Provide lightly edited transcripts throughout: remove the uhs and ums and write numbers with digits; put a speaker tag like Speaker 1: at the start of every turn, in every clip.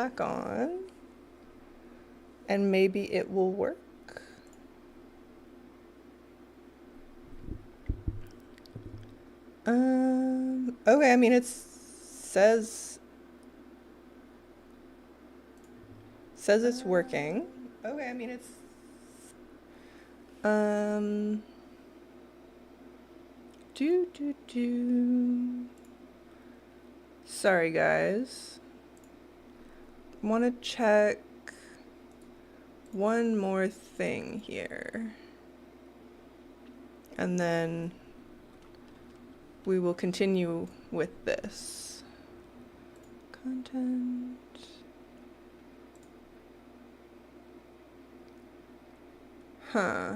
Speaker 1: back on and maybe it will work. Okay, I mean, it says it's working. Okay, I mean, it's Sorry, guys. Want to check one more thing here. And then we will continue with this. Content. Huh.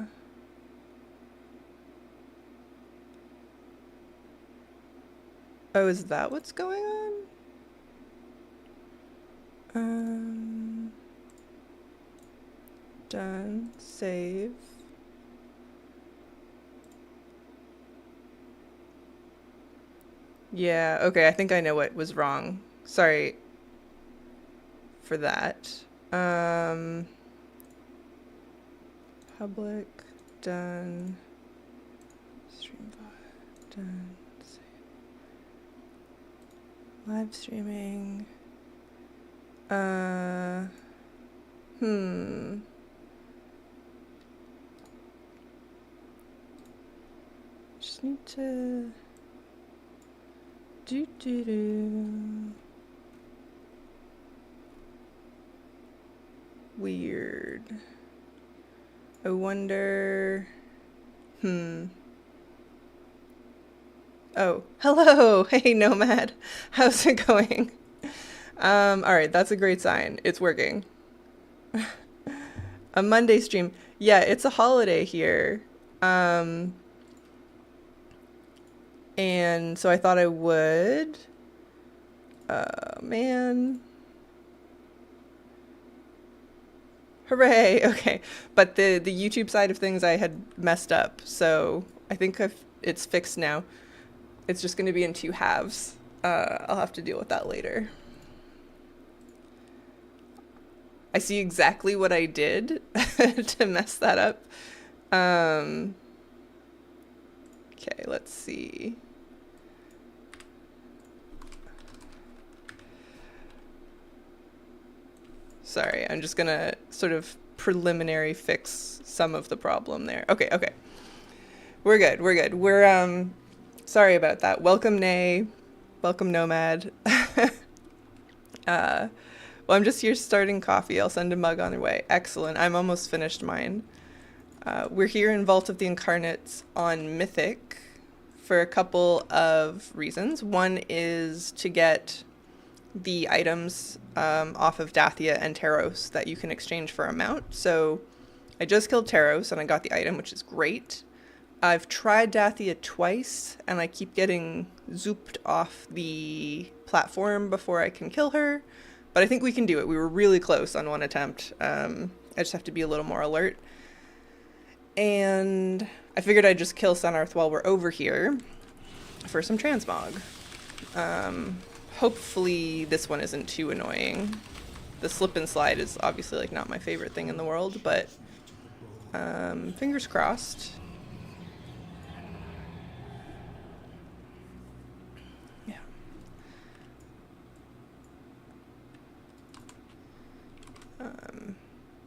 Speaker 1: Oh, is that what's going on? Done. Save. Yeah, okay, I think I know what was wrong. Sorry for that. Public, done. Stream bot, done. Save. Live streaming. Just need to Weird. I wonder. Oh, hello. Hey, Nomad. How's it going? All right, that's a great sign. It's working. A Monday stream. Yeah, it's a holiday here. And so I thought I would. Man. Hooray! Okay, but the YouTube side of things I had messed up, so I think it's fixed now. It's just going to be in two halves. I'll have to deal with that later. I see exactly what I did to mess that up. Okay, let's see. Sorry, I'm just gonna sort of preliminary fix some of the problem there. Okay. We're good. We're sorry about that. Welcome, Nay. Welcome, Nomad. Well, I'm just here starting coffee. I'll send a mug on their way. Excellent. I'm almost finished mine. We're here in Vault of the Incarnates on Mythic for a couple of reasons. One is to get the items off of Dathia and Taros that you can exchange for a mount. So I just killed Taros and I got the item, which is great. I've tried Dathia twice and I keep getting zooped off the platform before I can kill her, but I think we can do it. We were really close on one attempt. I just have to be a little more alert. And I figured I'd just kill Sunarth while we're over here for some transmog. Hopefully this one isn't too annoying. The slip and slide is obviously like not my favorite thing in the world, but fingers crossed. Yeah.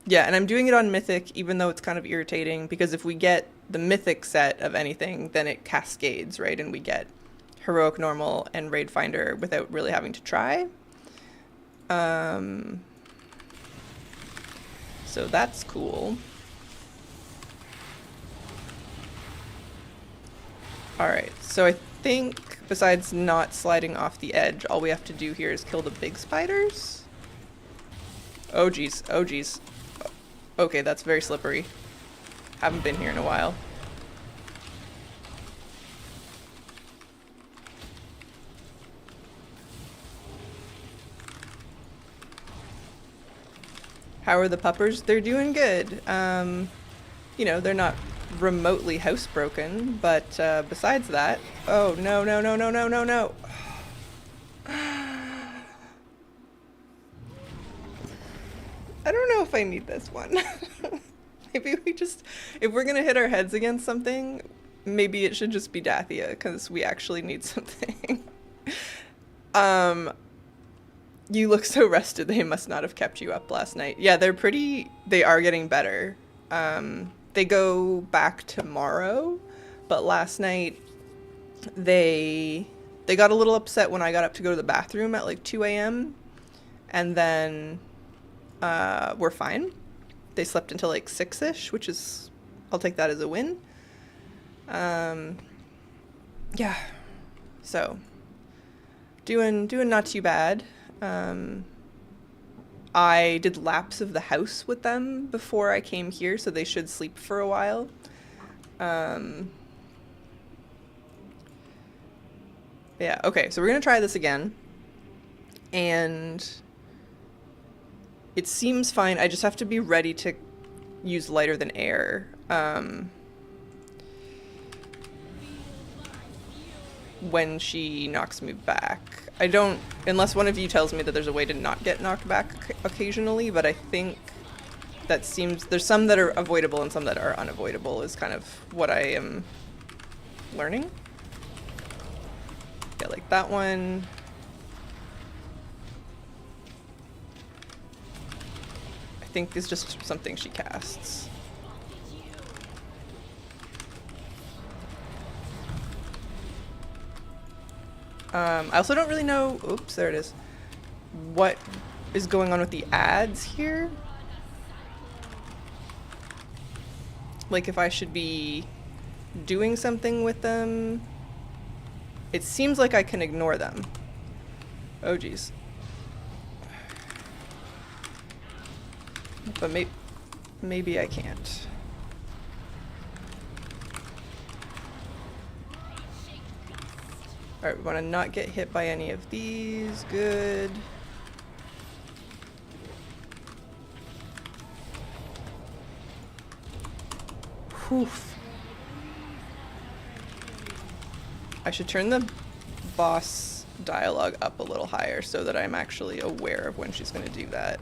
Speaker 1: Yeah, and I'm doing it on Mythic, even though it's kind of irritating, because if we get the Mythic set of anything, then it cascades, right? And we get Heroic Normal and Raid Finder without really having to try. So that's cool. Alright, so I think besides not sliding off the edge, all we have to do here is kill the big spiders. Oh geez, oh geez. Okay, that's very slippery. Haven't been here in a while. How are the puppers? They're doing good. You know, they're not remotely housebroken, but besides that... Oh, no, no, no, no, no, no, no. I don't know if I need this one. Maybe we just, if we're gonna hit our heads against something, maybe it should just be Dathia, because we actually need something. You look so rested. They must not have kept you up last night. Yeah, they are getting better. They go back tomorrow, but last night they got a little upset when I got up to go to the bathroom at like 2 a.m. and then we're fine. They slept until like 6-ish, which is, I'll take that as a win. Yeah, so doing not too bad. I did laps of the house with them before I came here, so they should sleep for a while. Yeah, okay, so we're gonna try this again. And it seems fine. I just have to be ready to use lighter than air. When she knocks me back. I don't, unless one of you tells me that there's a way to not get knocked back occasionally, but I think that seems, there's some that are avoidable and some that are unavoidable is kind of what I am learning. Yeah, like that one. I think is just something she casts. I also don't really know, oops, there it is, what is going on with the ads here. Like if I should be doing something with them. It seems like I can ignore them. Oh geez. But maybe I can't. Alright, we want to not get hit by any of these. Good. Whew. I should turn the boss dialogue up a little higher so that I'm actually aware of when she's going to do that.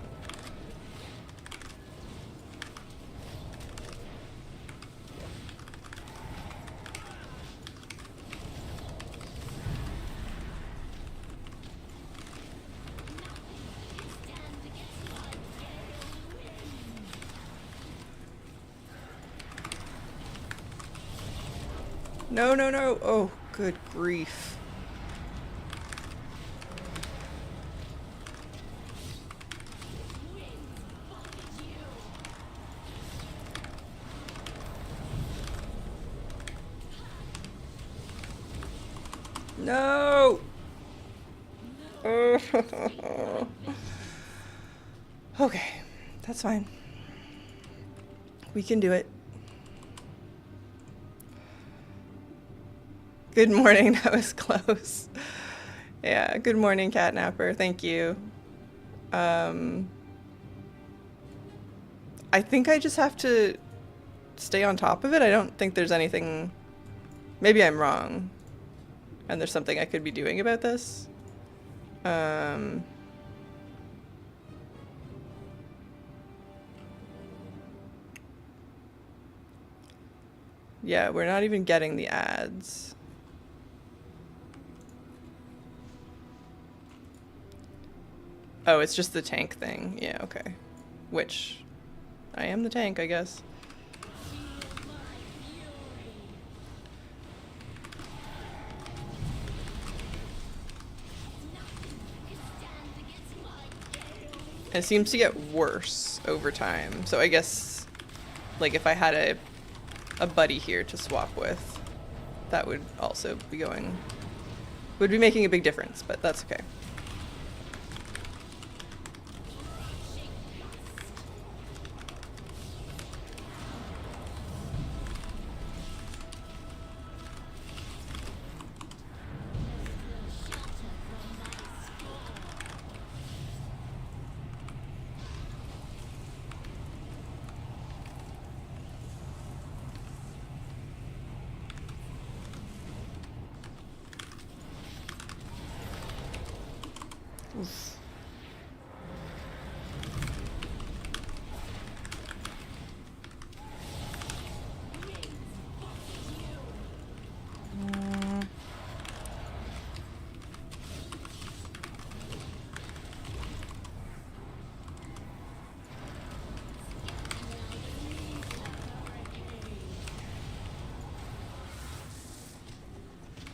Speaker 1: No, no, no. Oh, good grief. No! Oh. Okay, that's fine. We can do it. Good morning, that was close. Yeah, good morning, Catnapper, thank you. I think I just have to stay on top of it. I don't think there's anything... Maybe I'm wrong. And there's something I could be doing about this. Yeah, we're not even getting the ads. Oh, it's just the tank thing. Yeah, okay. Which, I am the tank, I guess. It seems to get worse over time. So I guess, like, if I had a buddy here to swap with, that would also be going... would be making a big difference, but that's okay.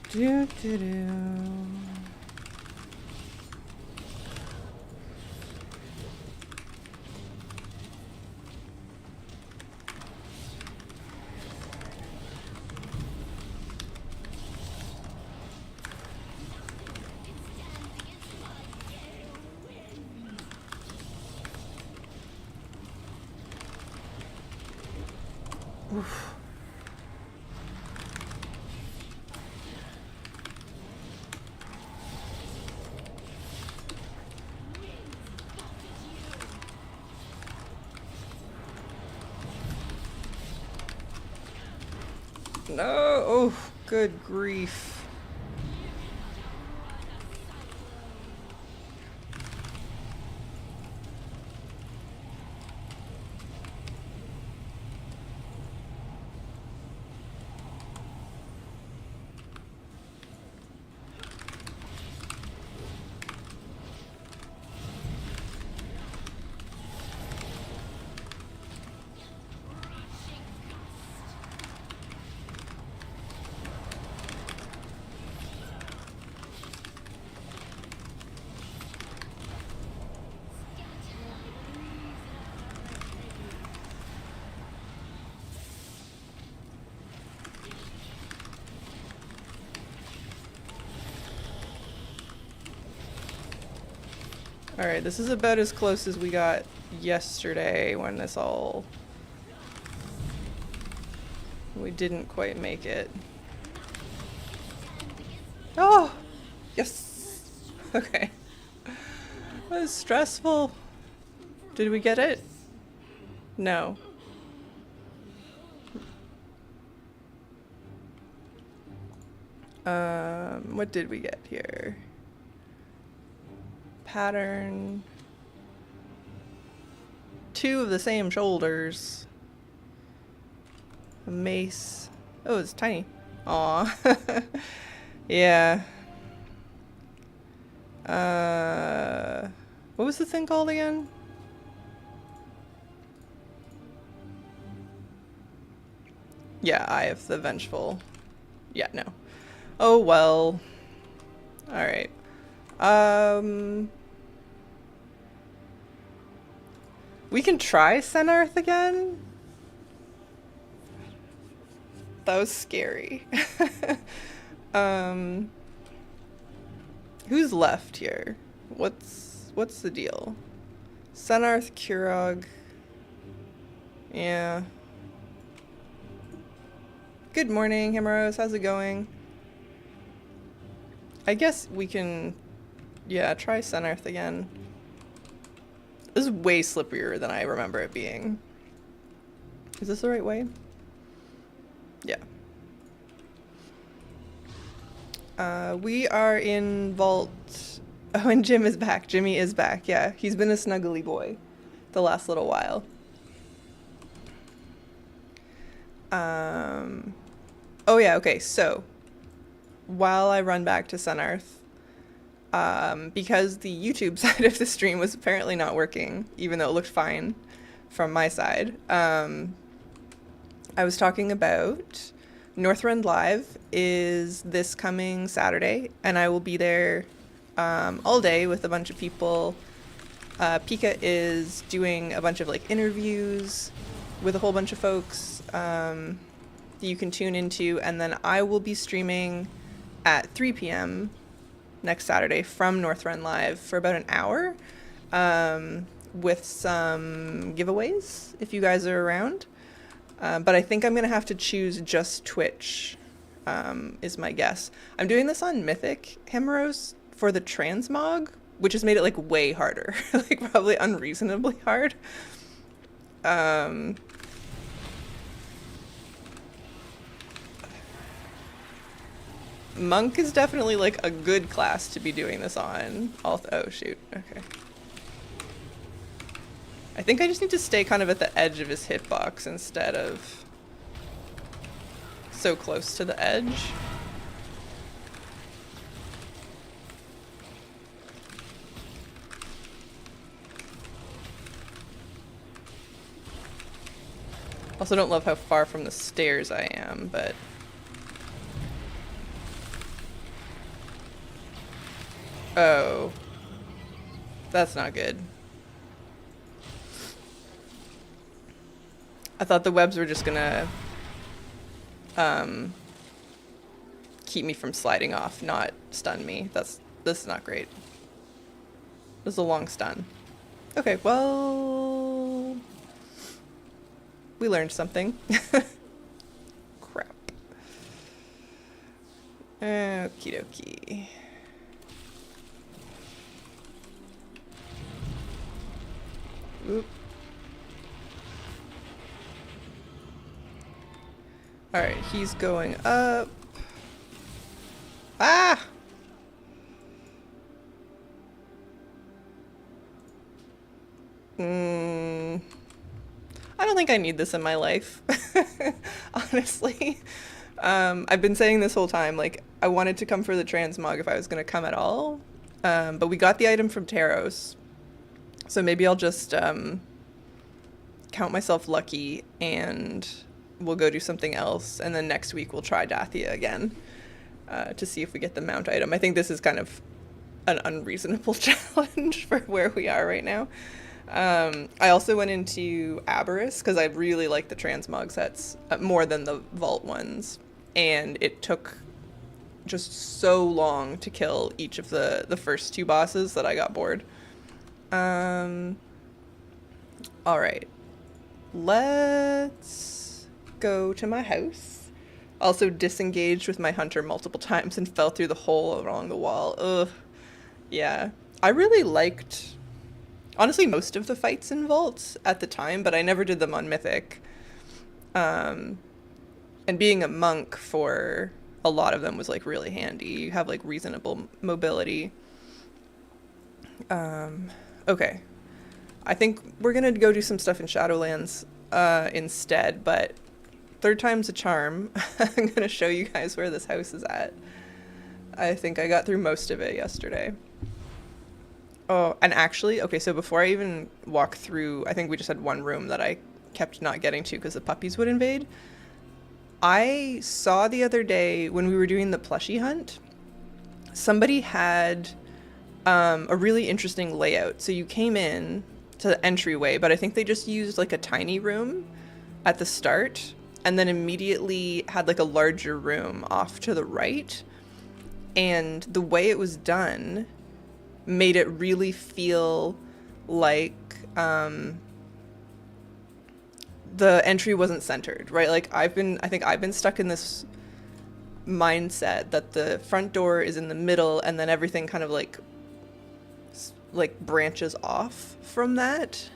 Speaker 1: Do, do, do. Oof. No! Oh, good grief. Alright, this is about as close as we got yesterday when this all... We didn't quite make it. Oh! Yes! Okay. That was stressful. Did we get it? No. What did we get here? Pattern. 2 of the same shoulders. A mace. Oh, it's tiny. Aw. Yeah. What was the thing called again? Yeah, Eye of the Vengeful. Yeah, no. Oh well. Alright. We can try Senarth again? That was scary. Who's left here? What's the deal? Senarth, Kurog. Yeah. Good morning, Himrose. How's it going? I guess we can, yeah, try Senarth again. This is way slipperier than I remember it being. Is this the right way? Yeah. We are in Vault... Oh, and Jim is back. Jimmy is back, yeah. He's been a snuggly boy the last little while. Oh yeah, okay, so while I run back to Senarth, because the YouTube side of the stream was apparently not working, even though it looked fine from my side, I was talking about Northrend Live is this coming Saturday, and I will be there all day with a bunch of people. Pika is doing a bunch of like interviews with a whole bunch of folks you can tune into, and then I will be streaming at 3 p.m. next Saturday from Northrend Live for about an hour with some giveaways if you guys are around. But I think I'm going to have to choose just Twitch is my guess. I'm doing this on Mythic, Himrose, for the transmog, which has made it like way harder, like probably unreasonably hard. Monk is definitely like a good class to be doing this on. Oh shoot, okay. I think I just need to stay kind of at the edge of his hitbox instead of so close to the edge. Also don't love how far from the stairs I am, but... Oh, that's not good. I thought the webs were just gonna um, keep me from sliding off, not stun me. This is not great. This is a long stun. Okay, well, we learned something. Crap. Okie dokie. Oop. Alright, he's going up. Ah! I don't think I need this in my life. Honestly. I've been saying this whole time, like, I wanted to come for the transmog if I was going to come at all. But we got the item from Taros. So maybe I'll just count myself lucky and we'll go do something else. And then next week we'll try Dathia again to see if we get the mount item. I think this is kind of an unreasonable challenge for where we are right now. I also went into Aberrus because I really like the transmog sets more than the vault ones. And it took just so long to kill each of the first two bosses that I got bored. Alright. Let's go to my house. Also disengaged with my hunter multiple times and fell through the hole along the wall. Ugh. Yeah. I really liked, honestly, most of the fights in Vault at the time, but I never did them on Mythic. And being a monk for a lot of them was, like, really handy. You have, like, reasonable mobility. Okay. I think we're gonna go do some stuff in Shadowlands instead, but third time's a charm. I'm gonna show you guys where this house is at. I think I got through most of it yesterday. Oh, and actually, okay, so before I even walk through, I think we just had one room that I kept not getting to because the puppies would invade. I saw the other day when we were doing the plushie hunt, somebody had a really interesting layout. So you came in to the entryway, but I think they just used like a tiny room at the start and then immediately had like a larger room off to the right. And the way it was done made it really feel like the entry wasn't centered, right? Like I think I've been stuck in this mindset that the front door is in the middle and then everything kind of like branches off from that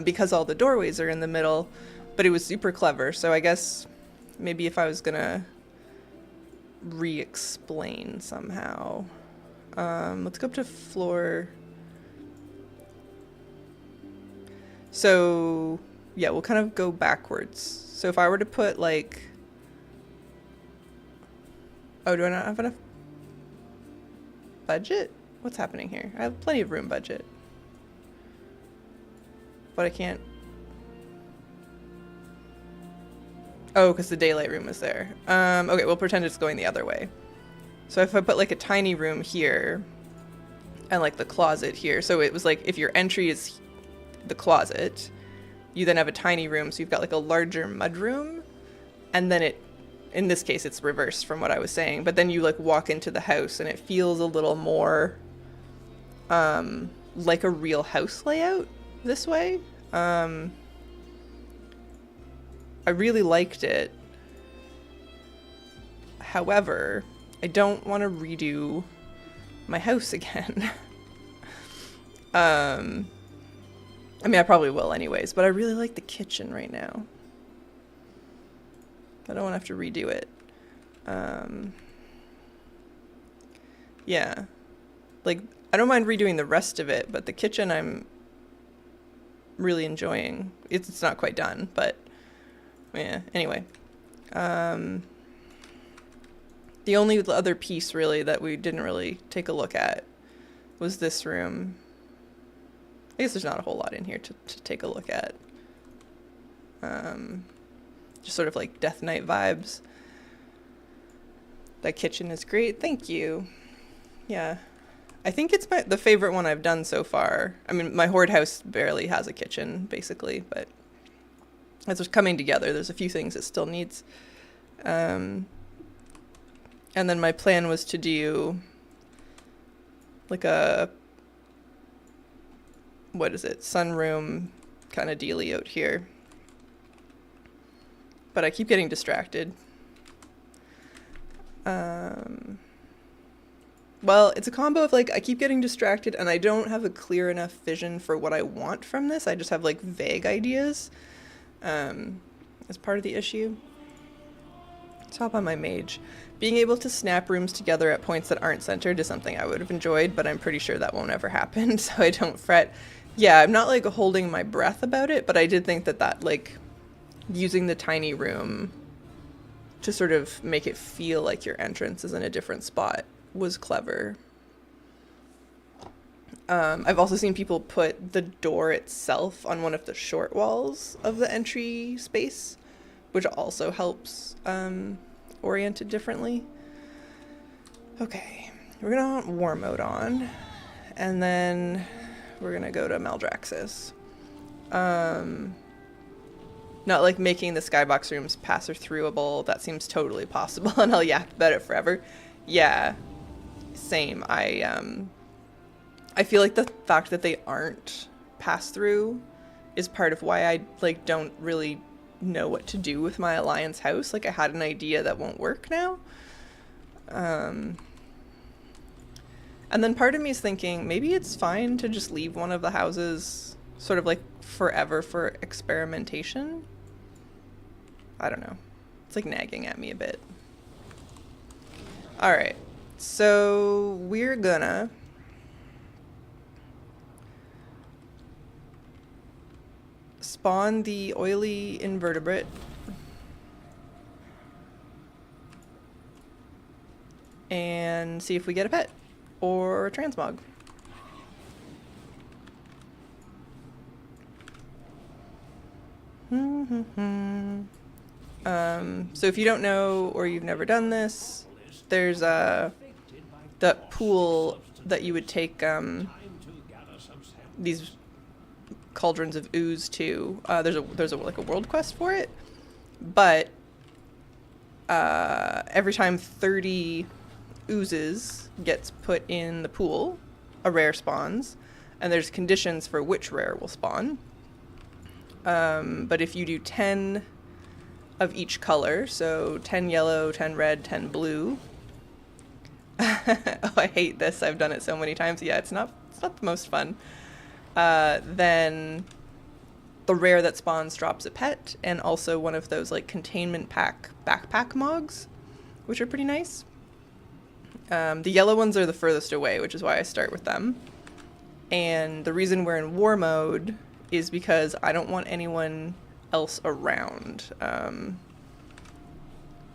Speaker 1: because all the doorways are in the middle, but it was super clever. So I guess maybe if I was gonna re-explain somehow, let's go up to floor. So yeah, we'll kind of go backwards. So if I were to put like, oh, do I not have enough budget? What's happening here? I have plenty of room budget. But I can't. Oh, because the daylight room is there. Okay, we'll pretend it's going the other way. So if I put like a tiny room here and like the closet here. So it was like if your entry is the closet, you then have a tiny room. So you've got like a larger mud room. And then in this case, it's reversed from what I was saying. But then you like walk into the house and it feels a little more like a real house layout this way. I really liked it. However, I don't want to redo my house again. I mean, I probably will anyways, but I really like the kitchen right now. I don't want to have to redo it. Yeah. Like, I don't mind redoing the rest of it, but the kitchen I'm really enjoying. It's not quite done, but yeah, anyway. The only other piece really that we didn't really take a look at was this room. I guess there's not a whole lot in here to take a look at. Just sort of like Death Knight vibes. That kitchen is great, thank you. Yeah. I think it's the favorite one I've done so far. I mean, my horde house barely has a kitchen, basically, but as it's coming together, there's a few things it still needs. And then my plan was to do like a, what is it, sunroom kind of dealy out here. But I keep getting distracted. Well, it's a combo of like, I keep getting distracted and I don't have a clear enough vision for what I want from this. I just have like vague ideas as part of the issue. Let's hop on my mage. Being able to snap rooms together at points that aren't centered is something I would have enjoyed, but I'm pretty sure that won't ever happen, so I don't fret. Yeah, I'm not like holding my breath about it, but I did think that like using the tiny room to sort of make it feel like your entrance is in a different spot was clever. I've also seen people put the door itself on one of the short walls of the entry space, which also helps orient it differently. Okay, we're gonna want war mode on, and then we're gonna go to Maldraxxus. Not like making the skybox rooms pass or throughable. That seems totally possible, and I'll yap about it forever. Yeah, same. I feel like the fact that they aren't pass through is part of why I like don't really know what to do with my alliance house. Like I had an idea that won't work now. And then part of me is thinking maybe it's fine to just leave one of the houses sort of like forever for experimentation. I don't know. It's like nagging at me a bit. All right. So we're gonna spawn the oily invertebrate. And see if we get a pet or a transmog. So if you don't know or you've never done this, there's that pool that you would take these cauldrons of ooze to. There's like a world quest for it, but every time 30 oozes gets put in the pool, a rare spawns, and there's conditions for which rare will spawn. But if you do 10 of each color, so 10 yellow, 10 red, 10 blue. Oh, I hate this. I've done it so many times. Yeah, it's not the most fun. Then the rare that spawns drops a pet, and also one of those like containment pack backpack mogs, which are pretty nice. The yellow ones are the furthest away, which is why I start with them. And the reason we're in war mode is because I don't want anyone else around.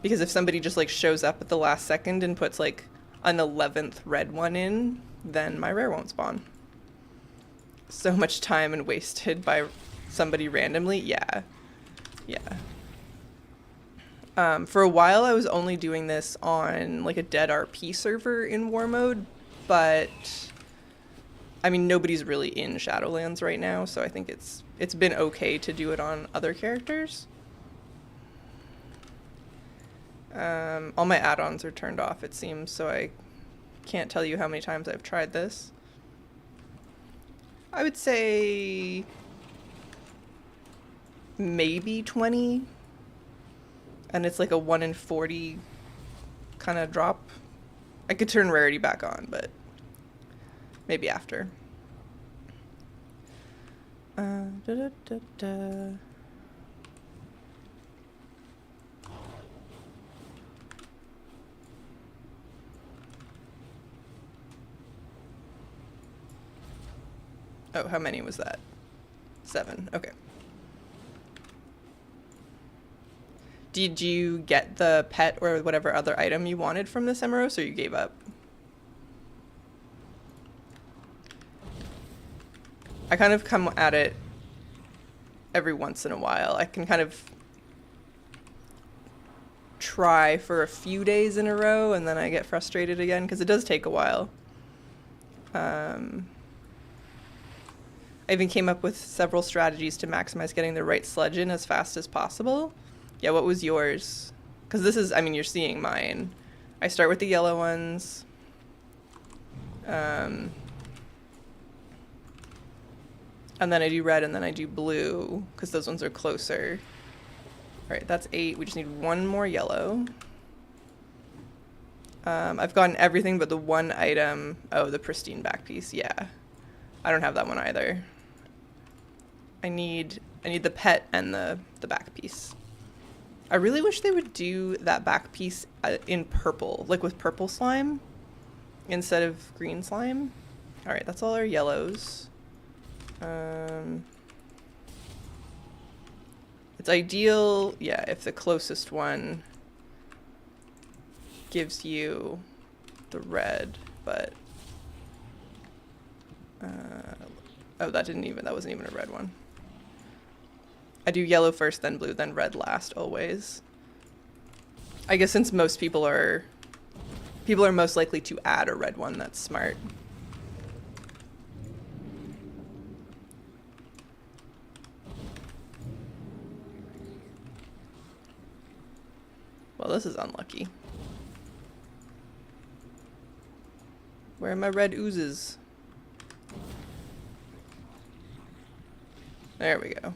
Speaker 1: Because if somebody just like shows up at the last second and puts like an 11th red one in, then my rare won't spawn. So much time and wasted by somebody randomly. Yeah. For a while I was only doing this on like a dead RP server in war mode, but I mean nobody's really in Shadowlands right now, so I think it's been okay to do it on other characters. All my add-ons are turned off, it seems, so I can't tell you how many times I've tried this. I would say maybe 20, and it's like a 1 in 40 kind of drop. I could turn rarity back on, but maybe after. Oh, how many was that? 7. Okay. Did you get the pet or whatever other item you wanted from this Emeros, or you gave up? I kind of come at it every once in a while. I can kind of try for a few days in a row and then I get frustrated again because it does take a while. I even came up with several strategies to maximize getting the right sludge in as fast as possible. Yeah, what was yours? Because this is, I mean, you're seeing mine. I start with the yellow ones. And then I do red, and then I do blue, because those ones are closer. All right, that's 8. We just need one more yellow. I've gotten everything but the one item. Oh, the pristine back piece. Yeah, I don't have that one either. I need the pet and the back piece. I really wish they would do that back piece in purple, like with purple slime instead of green slime. All right, that's all our yellows. It's ideal, yeah, if the closest one gives you the red, but oh, that wasn't even a red one. I do yellow first, then blue, then red last, always. I guess since most people are most likely to add a red one, that's smart. Well, this is unlucky. Where are my red oozes? There we go.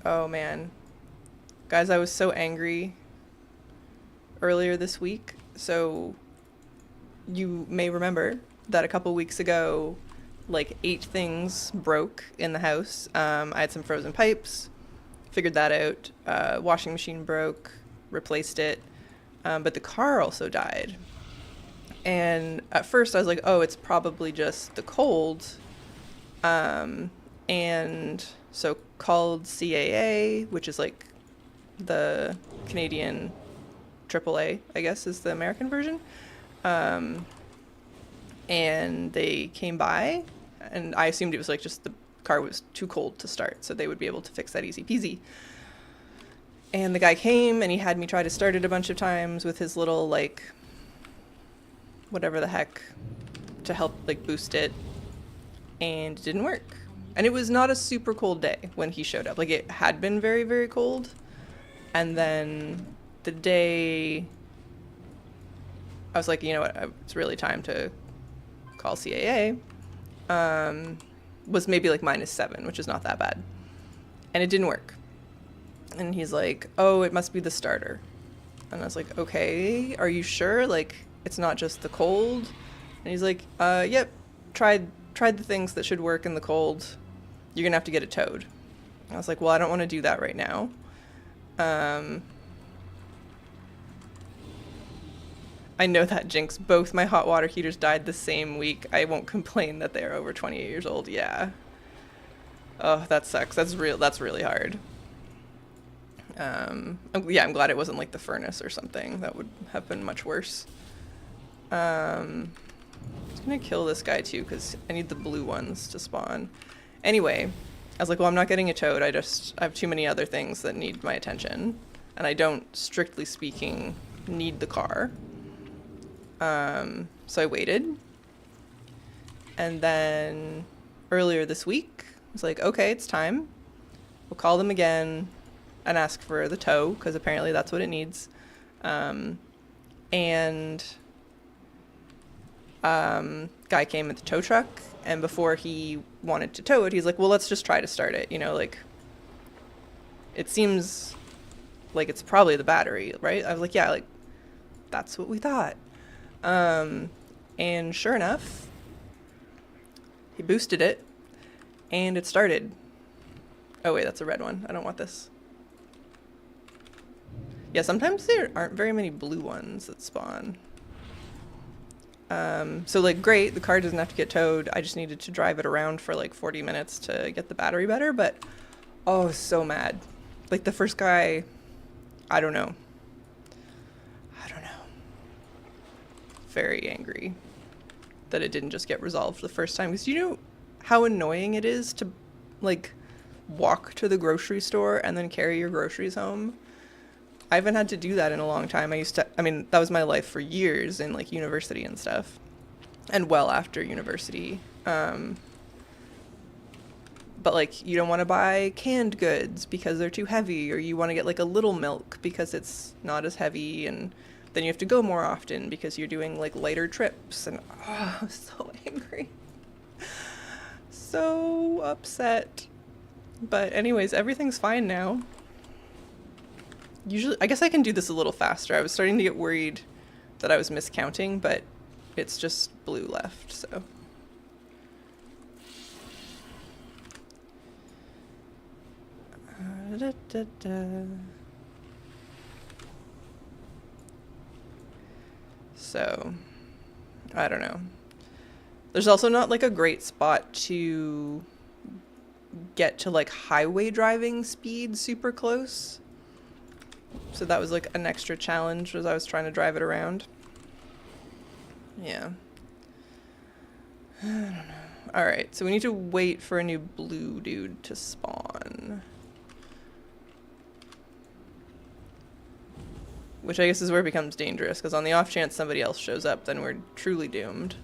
Speaker 1: Oh man. Guys, I was so angry earlier this week. So you may remember that a couple weeks ago, like 8 things broke in the house. I had some frozen pipes, figured that out. Washing machine broke, replaced it. But the car also died. And at first I was like, oh, it's probably just the cold. And so called CAA, which is like the Canadian AAA, I guess is the American version. And they came by, and I assumed it was like just the car was too cold to start, so they would be able to fix that easy peasy. And the guy came, and he had me try to start it a bunch of times with his little, like, whatever the heck, to help, like, boost it, and it didn't work. And it was not a super cold day when he showed up. Like, it had been very, very cold, and then the day I was like, you know what, it's really time to call CAA, was maybe like -7, which is not that bad. And it didn't work. And he's like, oh, it must be the starter. And I was like, okay, are you sure? Like, it's not just the cold? And he's like, yep, tried the things that should work in the cold. You're gonna have to get it towed. I was like, well, I don't want to do that right now. I know that jinx. Both my hot water heaters died the same week. I won't complain that they're over 28 years old. Yeah. Oh, that sucks. That's really hard. Yeah, I'm glad it wasn't like the furnace or something. That would have been much worse. I'm just gonna kill this guy too, because I need the blue ones to spawn. Anyway, I was like, well, I'm not getting it towed. I have too many other things that need my attention. And I don't, strictly speaking, need the car. So I waited. And then earlier this week, I was like, okay, it's time. We'll call them again and ask for the tow, because apparently that's what it needs. Guy came with the tow truck, and before he wanted to tow it, he's like, well, let's just try to start it. You know, like, it seems like it's probably the battery, right? I was like, yeah, like, that's what we thought. And sure enough, he boosted it, and it started. Oh wait, that's a red one. I don't want this. Yeah, sometimes there aren't very many blue ones that spawn. So like, great, the car doesn't have to get towed. I just needed to drive it around for like 40 minutes to get the battery better, but oh, so mad. Like the first guy, I don't know. Very angry that it didn't just get resolved the first time. Because do you know how annoying it is to like walk to the grocery store and then carry your groceries home. I haven't had to do that in a long time. I mean, that was my life for years in like university and stuff, and well after university. But like, you don't want to buy canned goods because they're too heavy, or you want to get like a little milk because it's not as heavy, and then you have to go more often because you're doing like lighter trips. And oh, I'm so angry. So upset. But anyways, everything's fine now. Usually, I guess I can do this a little faster. I was starting to get worried that I was miscounting, but it's just blue left, so. So, I don't know. There's also not like a great spot to get to like highway driving speed super close. So that was like an extra challenge as I was trying to drive it around. Yeah. I don't know. Alright, so we need to wait for a new blue dude to spawn. Which I guess is where it becomes dangerous, because on the off chance somebody else shows up, then we're truly doomed.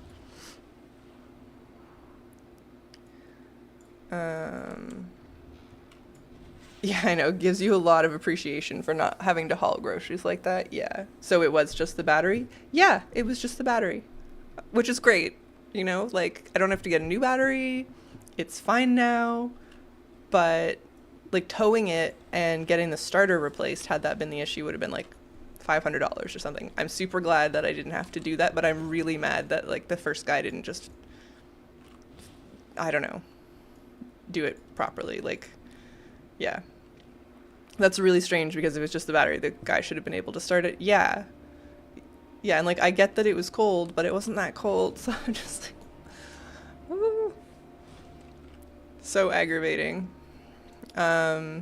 Speaker 1: Yeah, I know. Gives you a lot of appreciation for not having to haul groceries like that. Yeah. So it was just the battery? Yeah, it was just the battery. Which is great. You know, like, I don't have to get a new battery. It's fine now. But, like, towing it and getting the starter replaced, had that been the issue, would have been, like, $500 or something. I'm super glad that I didn't have to do that, but I'm really mad that, like, the first guy didn't just, I don't know, do it properly. Like, yeah. That's really strange, because if it was just the battery, the guy should have been able to start it. Yeah. Yeah, and like, I get that it was cold, but it wasn't that cold, so I'm just like, ooh. So aggravating. Yeah.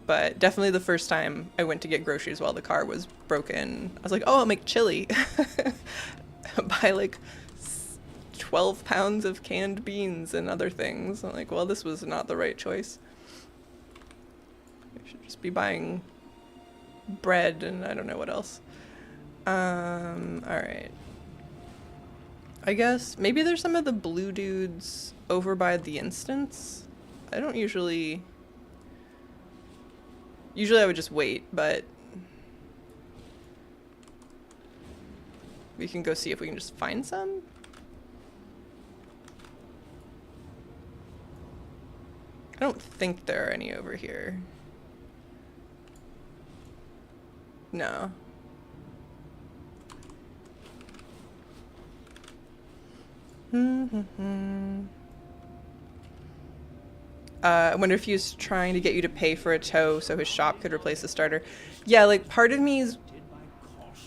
Speaker 1: But definitely the first time I went to get groceries while the car was broken, I was like, oh, I'll make chili. Buy like 12 pounds of canned beans and other things. I'm like, well, this was not the right choice. I should just be buying bread and I don't know what else. Alright. I guess maybe there's some of the blue dudes over by the instance. I don't usually I would just wait, but we can go see if we can just find some. I don't think there are any over here. No. I wonder if he was trying to get you to pay for a tow so his shop could replace the starter. Yeah, like, part of me is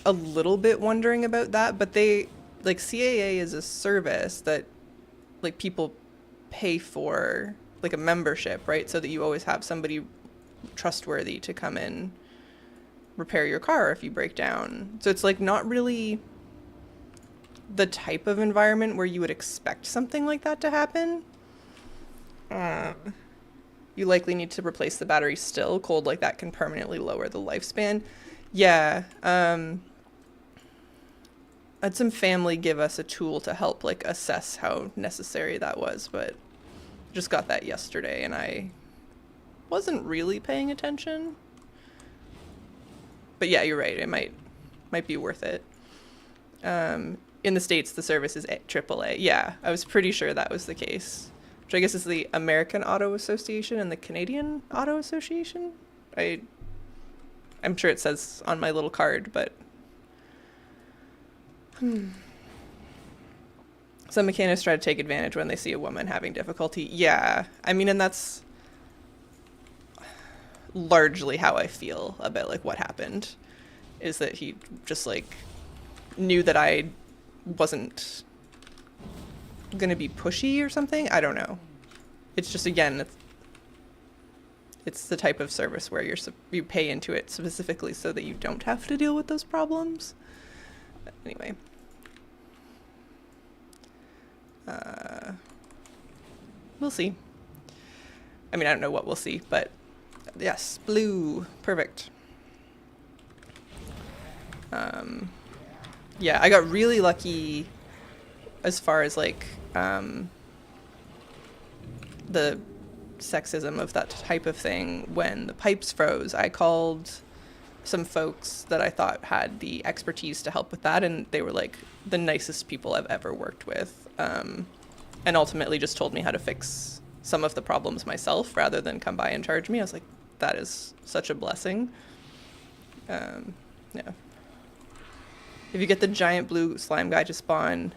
Speaker 1: a little bit wondering about that, but they, like, CAA is a service that, like, people pay for, like, a membership, right? So that you always have somebody trustworthy to come in, repair your car if you break down. So it's, like, not really the type of environment where you would expect something like that to happen. You likely need to replace the battery still. Cold like that can permanently lower the lifespan. Yeah. I had some family give us a tool to help, like, assess how necessary that was, but just got that yesterday and I wasn't really paying attention. But yeah, you're right. It might be worth it. In the States, the service is AAA. Yeah, I was pretty sure that was the case. Which I guess is the American Auto Association and the Canadian Auto Association. I'm sure it says on my little card, but some mechanics try to take advantage when they see a woman having difficulty. Yeah, I mean, and that's largely how I feel about, like, what happened, is that he just, like, knew that I wasn't gonna be pushy or something. I don't know. It's just, again, it's the type of service where you pay into it specifically so that you don't have to deal with those problems. But anyway. We'll see. I mean, I don't know what we'll see, but yes, blue. Perfect. Yeah, I got really lucky as far as like the sexism of that type of thing. When the pipes froze, I called some folks that I thought had the expertise to help with that, and they were like the nicest people I've ever worked with, and ultimately just told me how to fix some of the problems myself rather than come by and charge me. I was like, that is such a blessing. Yeah. If you get the giant blue slime guy to spawn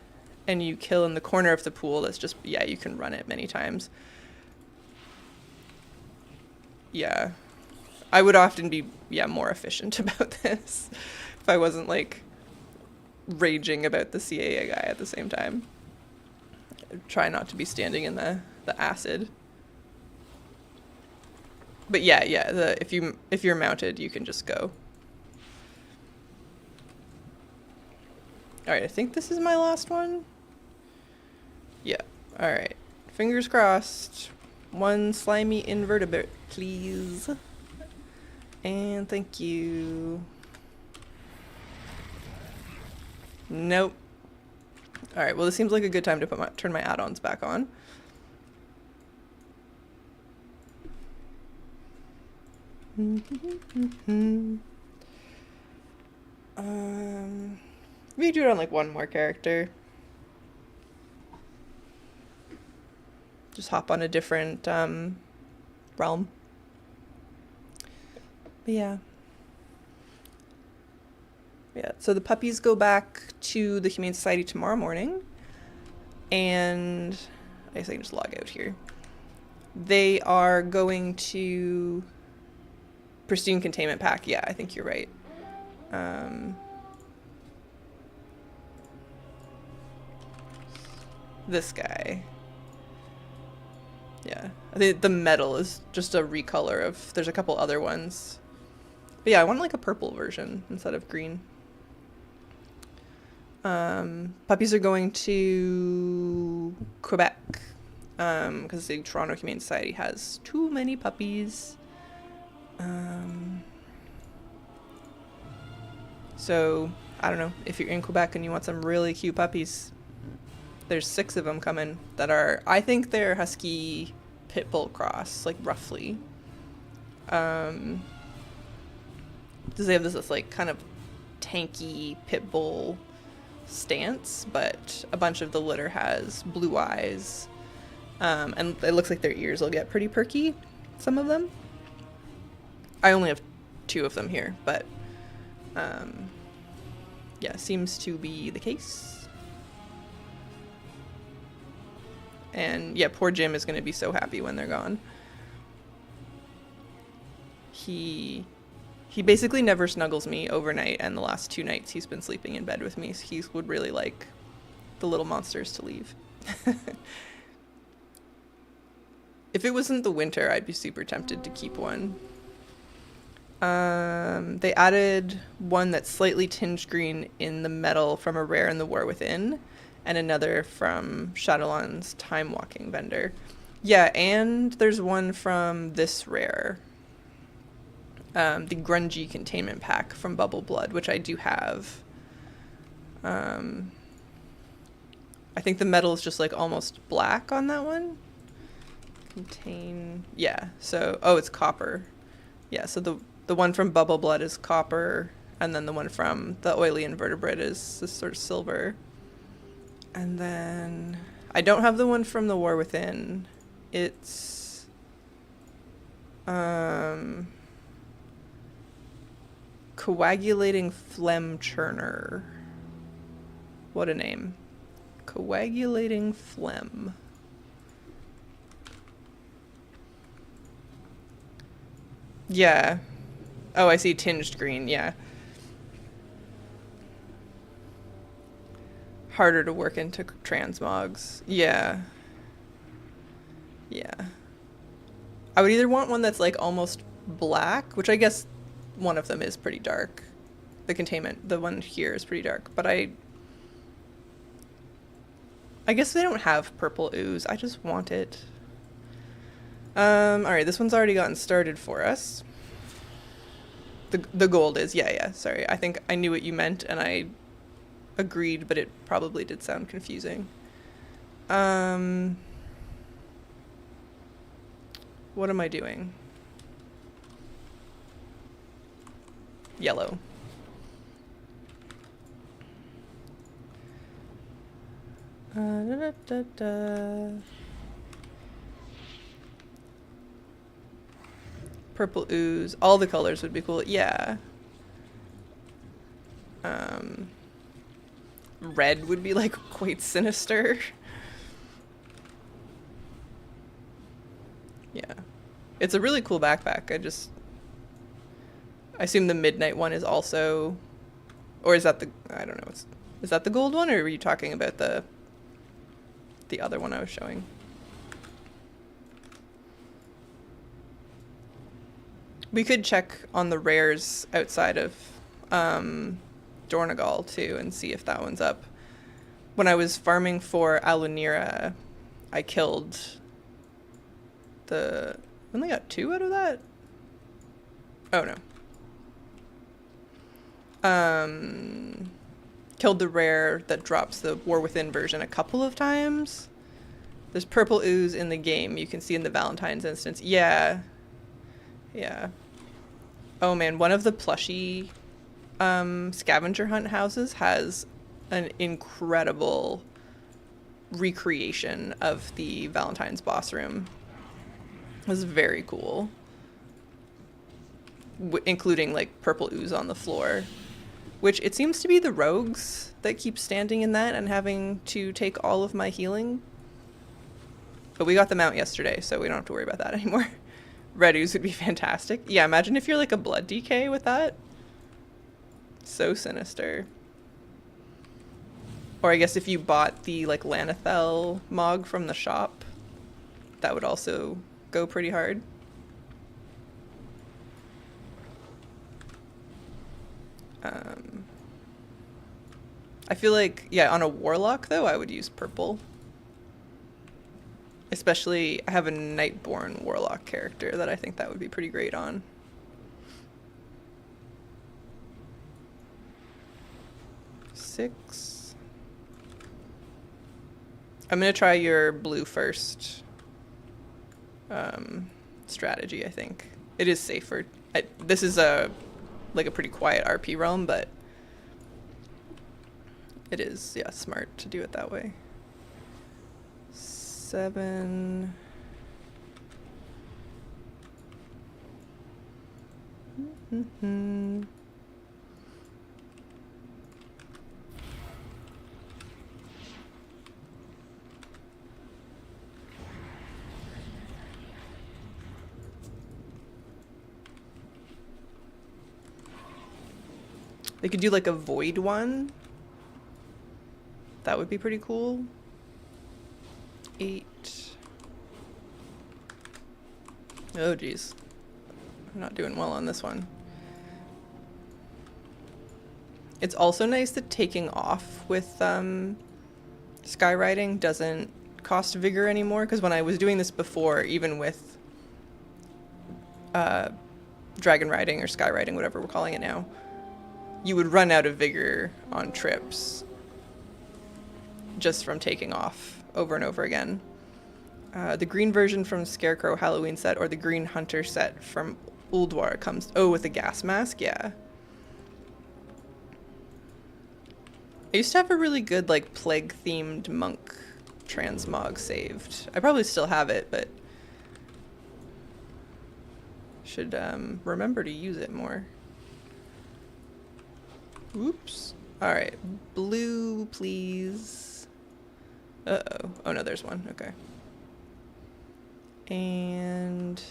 Speaker 1: and you kill in the corner of the pool, that's just, yeah, you can run it many times. Yeah. I would often be, yeah, more efficient about this if I wasn't, like, raging about the CAA guy at the same time. Try not to be standing in the acid. But yeah, if you're mounted, you can just go. Alright, I think this is my last one. Yeah, alright. Fingers crossed. One slimy invertebrate, please. And thank you. Nope. Alright, well this seems like a good time to turn my add-ons back on. We do it on like one more character. Just hop on a different realm. But yeah. Yeah, so the puppies go back to the Humane Society tomorrow morning. And I guess I can just log out here. They are going to Pristine Containment Pack. Yeah, I think you're right. This guy. Yeah, I think the metal is just a recolor of, there's a couple other ones. But yeah, I want like a purple version instead of green. Puppies are going to Quebec, because the Toronto Humane Society has too many puppies. So, I don't know, if you're in Quebec and you want some really cute puppies, there's 6 of them coming that are, I think they're Husky Pit Bull cross, like roughly. Does they have this like kind of tanky Pit Bull stance, but a bunch of the litter has blue eyes. And it looks like their ears will get pretty perky, some of them. I only have 2 of them here, but yeah, seems to be the case. And yeah, poor Jim is going to be so happy when they're gone. He basically never snuggles me overnight, and the last 2 nights he's been sleeping in bed with me. So he would really like the little monsters to leave. If it wasn't the winter, I'd be super tempted to keep one. They added one that's slightly tinged green in the metal from a rare in the War Within, and another from Shadowlan's Time Walking vendor. Yeah, and there's one from this rare. The Grungy Containment Pack from Bubble Blood, which I do have. I think the metal is just like almost black on that one. Yeah, so, oh, it's copper. Yeah, so the one from Bubble Blood is copper, and then the one from the Oily Invertebrate is this sort of silver. And then I don't have the one from the War Within. It's Coagulating Phlegm Churner. What a name. Coagulating Phlegm. Yeah. Oh, I see tinged green, yeah. Harder to work into transmogs. Yeah. Yeah. I would either want one that's like almost black, which I guess one of them is pretty dark. The containment, the one here is pretty dark, but I I guess they don't have purple ooze. I just want it. Alright, this one's already gotten started for us. The gold is, yeah, sorry. I think I knew what you meant and I agreed, but it probably did sound confusing. What am I doing? Yellow. Da, da, da. Purple ooze. All the colors would be cool. Yeah. Red would be like quite sinister. Yeah. It's a really cool backpack. I assume the midnight one is also, or is that the, I don't know. Is that the gold one, or were you talking about the other one I was showing? We could check on the rares outside of Dornagal too and see if that one's up. When I was farming for Alunira, I killed I only got 2 out of that? Oh no. Killed the rare that drops the War Within version a couple of times. There's purple ooze in the game. You can see in the Valentine's instance. Yeah. Yeah. Oh man, one of the plushie scavenger hunt houses has an incredible recreation of the Valentine's boss room. It was very cool. Including like purple ooze on the floor. Which it seems to be the rogues that keep standing in that and having to take all of my healing. But we got them out yesterday, so we don't have to worry about that anymore. Red ooze would be fantastic. Yeah, imagine if you're like a blood DK with that. So sinister. Or I guess if you bought the like Lanathel Mog from the shop, that would also go pretty hard. I feel like, yeah, on a warlock though, I would use purple. Especially, I have a Nightborn warlock character that I think that would be pretty great on. Six. I'm gonna try your blue first strategy, I think. It is safer. This is like a pretty quiet RP realm, but it is, yeah, smart to do it that way. 7. They could do like a void one. That would be pretty cool. 8. Oh geez, I'm not doing well on this one. It's also nice that taking off with skywriting doesn't cost vigor anymore, because when I was doing this before, even with dragon riding or skywriting, whatever we're calling it now, you would run out of vigor on trips just from taking off over and over again. The green version from Scarecrow Halloween set or the green hunter set from Ulduar comes... Oh, with the gas mask? Yeah. I used to have a really good, like, plague-themed monk transmog saved. I probably still have it, but should remember to use it more. Oops. Alright, blue, please. Uh-oh. Oh no, there's one. Okay. And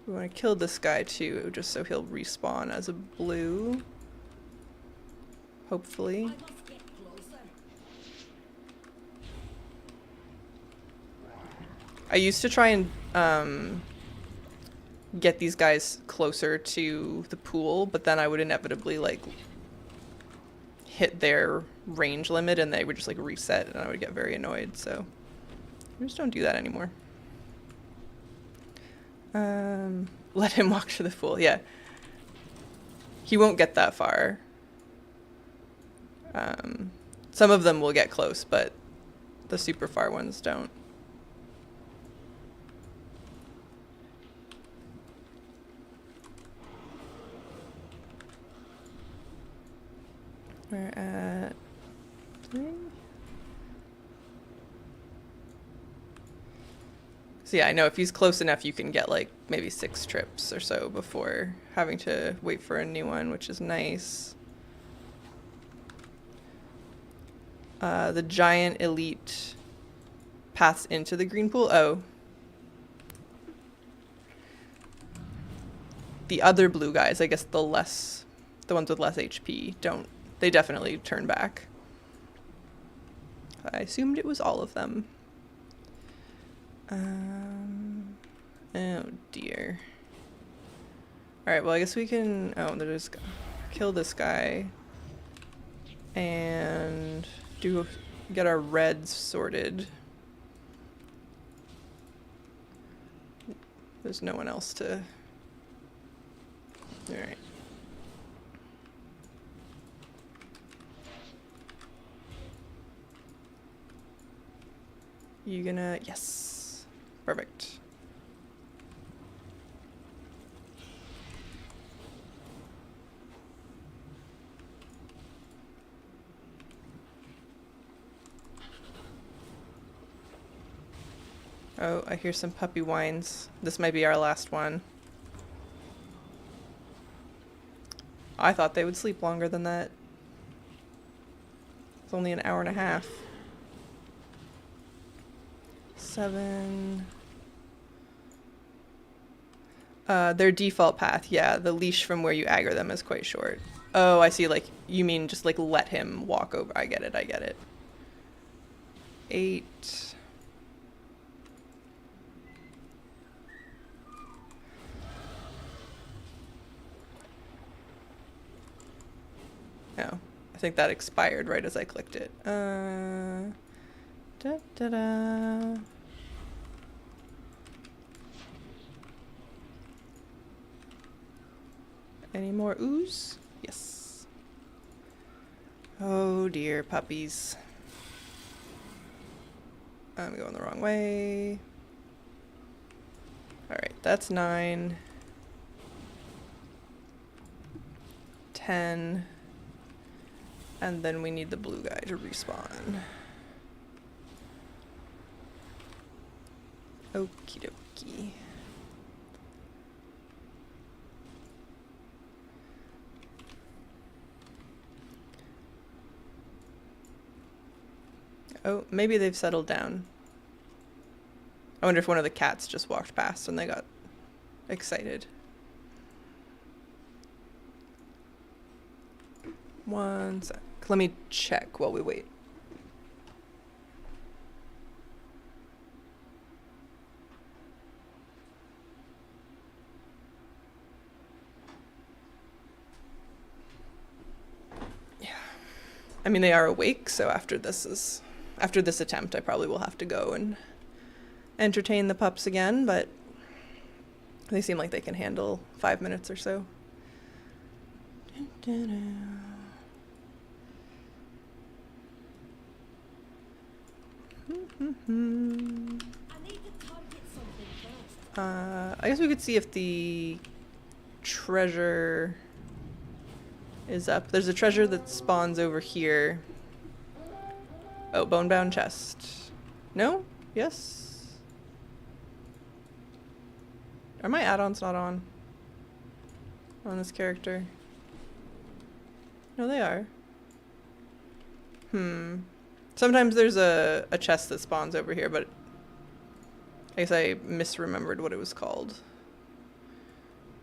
Speaker 1: we want to kill this guy too, just so he'll respawn as a blue. Hopefully. I used to try and get these guys closer to the pool, but then I would inevitably like hit their range limit and they would just like reset and I would get very annoyed, so I just don't do that anymore. Let him walk to the pool, yeah. He won't get that far. Some of them will get close, but the super far ones don't. We're at 3. So yeah, I know if he's close enough, you can get like maybe 6 trips or so before having to wait for a new one, which is nice. The giant elite paths into the green pool. Oh. The other blue guys, I guess the ones with less HP, they definitely turn back. I assumed it was all of them. Oh dear. Alright, well I guess we can, there's, kill this guy. And get our reds sorted. There's no one else to... Alright. You gonna... Yes. Perfect. Oh, I hear some puppy whines. This might be our last one. I thought they would sleep longer than that. It's only an hour and a half. 7. Their default path, yeah, the leash from where you aggro them is quite short. Oh, I see, like, you mean just, like, let him walk over. I get it. 8. Oh, I think that expired right as I clicked it. Any more ooze? Yes. Oh dear, puppies. I'm going the wrong way. Alright, that's 9. 10. And then we need the blue guy to respawn. Okie dokie. Oh, maybe they've settled down. I wonder if one of the cats just walked past and they got excited. 1 sec. Let me check while we wait. Yeah. I mean, they are awake, so after this attempt, I probably will have to go and entertain the pups again, but they seem like they can handle 5 minutes or so. I guess we could see if the treasure is up. There's a treasure that spawns over here. Oh, bone-bound chest. No? Yes? Are my add-ons not on this character? No, they are. Sometimes there's a chest that spawns over here, but I guess I misremembered what it was called.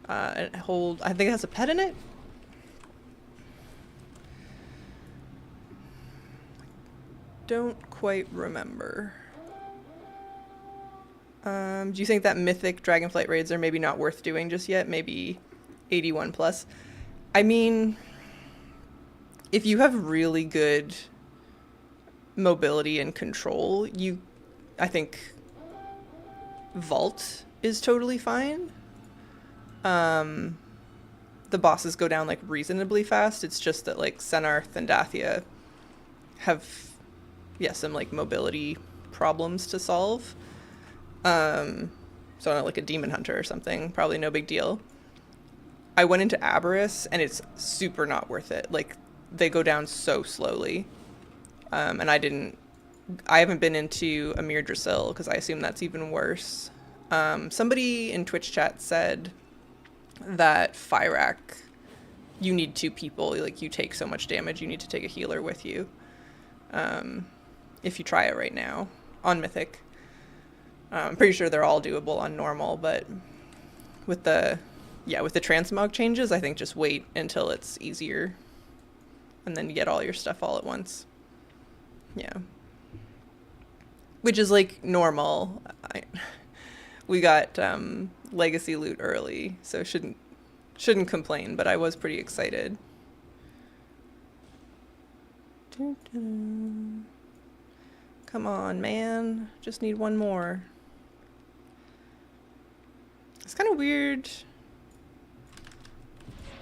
Speaker 1: I think it has a pet in it? Don't quite remember. Do you think that mythic Dragonflight raids are maybe not worth doing just yet? Maybe 81 plus? I mean, if you have really good mobility and control, I think vault is totally fine. The bosses go down like reasonably fast. It's just that like Senarth and Dathia have, yeah, some like mobility problems to solve. So not like a demon hunter or something, probably no big deal. I went into Aberrus and it's super not worth it. Like they go down so slowly. And I haven't been into Amir Drasil because I assume that's even worse. Somebody in Twitch chat said that Fyrak, you need 2 people. Like you take so much damage, you need to take a healer with you. If you try it right now on Mythic. I'm pretty sure they're all doable on normal, but with the transmog changes, I think just wait until it's easier and then you get all your stuff all at once. Yeah. Which is like normal. We got legacy loot early, so shouldn't complain, but I was pretty excited. Come on, man. Just need one more. It's kind of weird.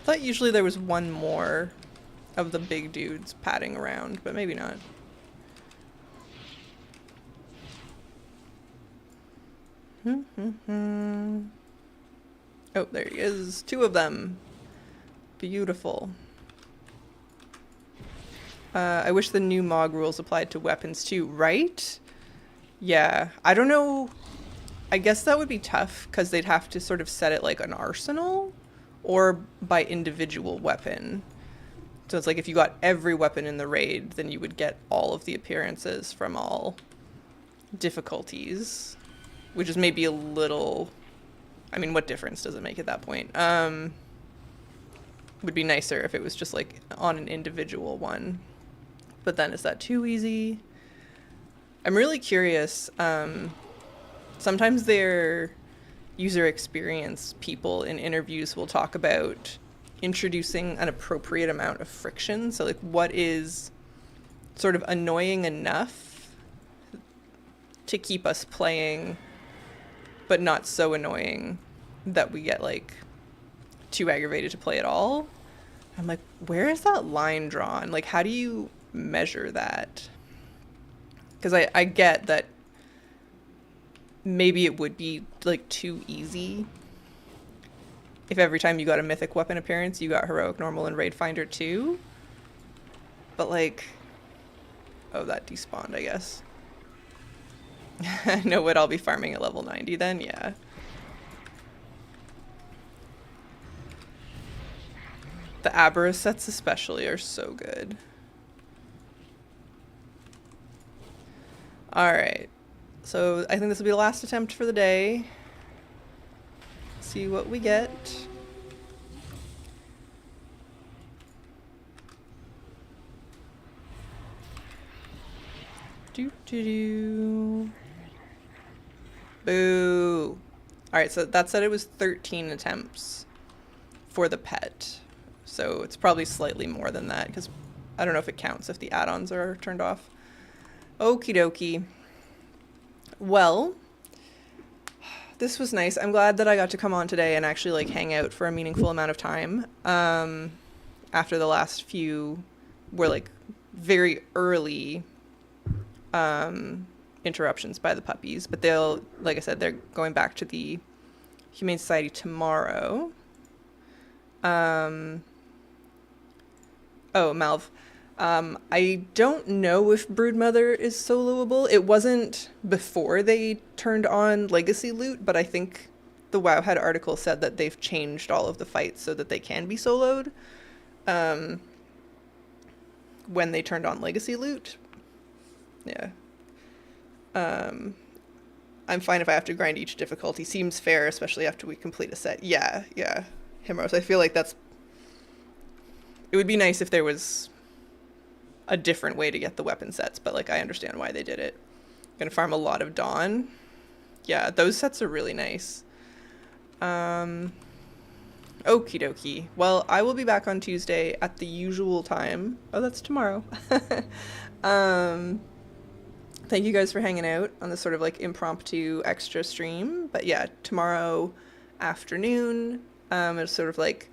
Speaker 1: I thought usually there was one more of the big dudes padding around, but maybe not. Oh, there he is. 2 of them. Beautiful. I wish the new MOG rules applied to weapons too, right? Yeah, I don't know. I guess that would be tough because they'd have to sort of set it like an arsenal or by individual weapon. So it's like if you got every weapon in the raid, then you would get all of the appearances from all difficulties, which is maybe a little... I mean, what difference does it make at that point? Would be nicer if it was just like on an individual one. But then is that too easy? I'm really curious. Sometimes their user experience people in interviews will talk about introducing an appropriate amount of friction. So like what is sort of annoying enough to keep us playing, but not so annoying that we get like too aggravated to play at all. I'm like, where is that line drawn? Like, how do you measure that? Because I get that maybe it would be like too easy if every time you got a mythic weapon appearance you got heroic, normal, and raid finder too. But like, oh, that despawned, I guess. I know what I'll be farming at level 90 then, yeah. The Aberrus sets especially are so good. Alright, so I think this will be the last attempt for the day. See what we get. Do. Boo. Alright, so that said it was 13 attempts for the pet. So it's probably slightly more than that, because I don't know if it counts if the add-ons are turned off. Okie dokie. Well, this was nice. I'm glad that I got to come on today and actually like hang out for a meaningful amount of time. After the last few were like very early interruptions by the puppies, but they'll, like I said, they're going back to the Humane Society tomorrow. Oh, Malv. I don't know if Broodmother is soloable. It wasn't before they turned on Legacy Loot, but I think the Wowhead article said that they've changed all of the fights so that they can be soloed when they turned on Legacy Loot. Yeah. I'm fine if I have to grind each difficulty. Seems fair, especially after we complete a set. Yeah. Himros, I feel like that's... It would be nice if there was a different way to get the weapon sets, but like I understand why they did it. Gonna farm a lot of Dawn. Yeah, those sets are really nice. Okie dokie. Well, I will be back on Tuesday at the usual time. Oh, that's tomorrow. Thank you guys for hanging out on this sort of like impromptu extra stream. But yeah, tomorrow afternoon, it's sort of like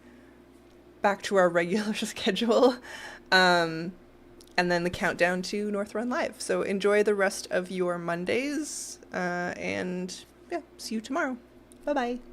Speaker 1: back to our regular schedule. Um, and then the countdown to Northrend Live. So enjoy the rest of your Mondays, and yeah, see you tomorrow. Bye bye.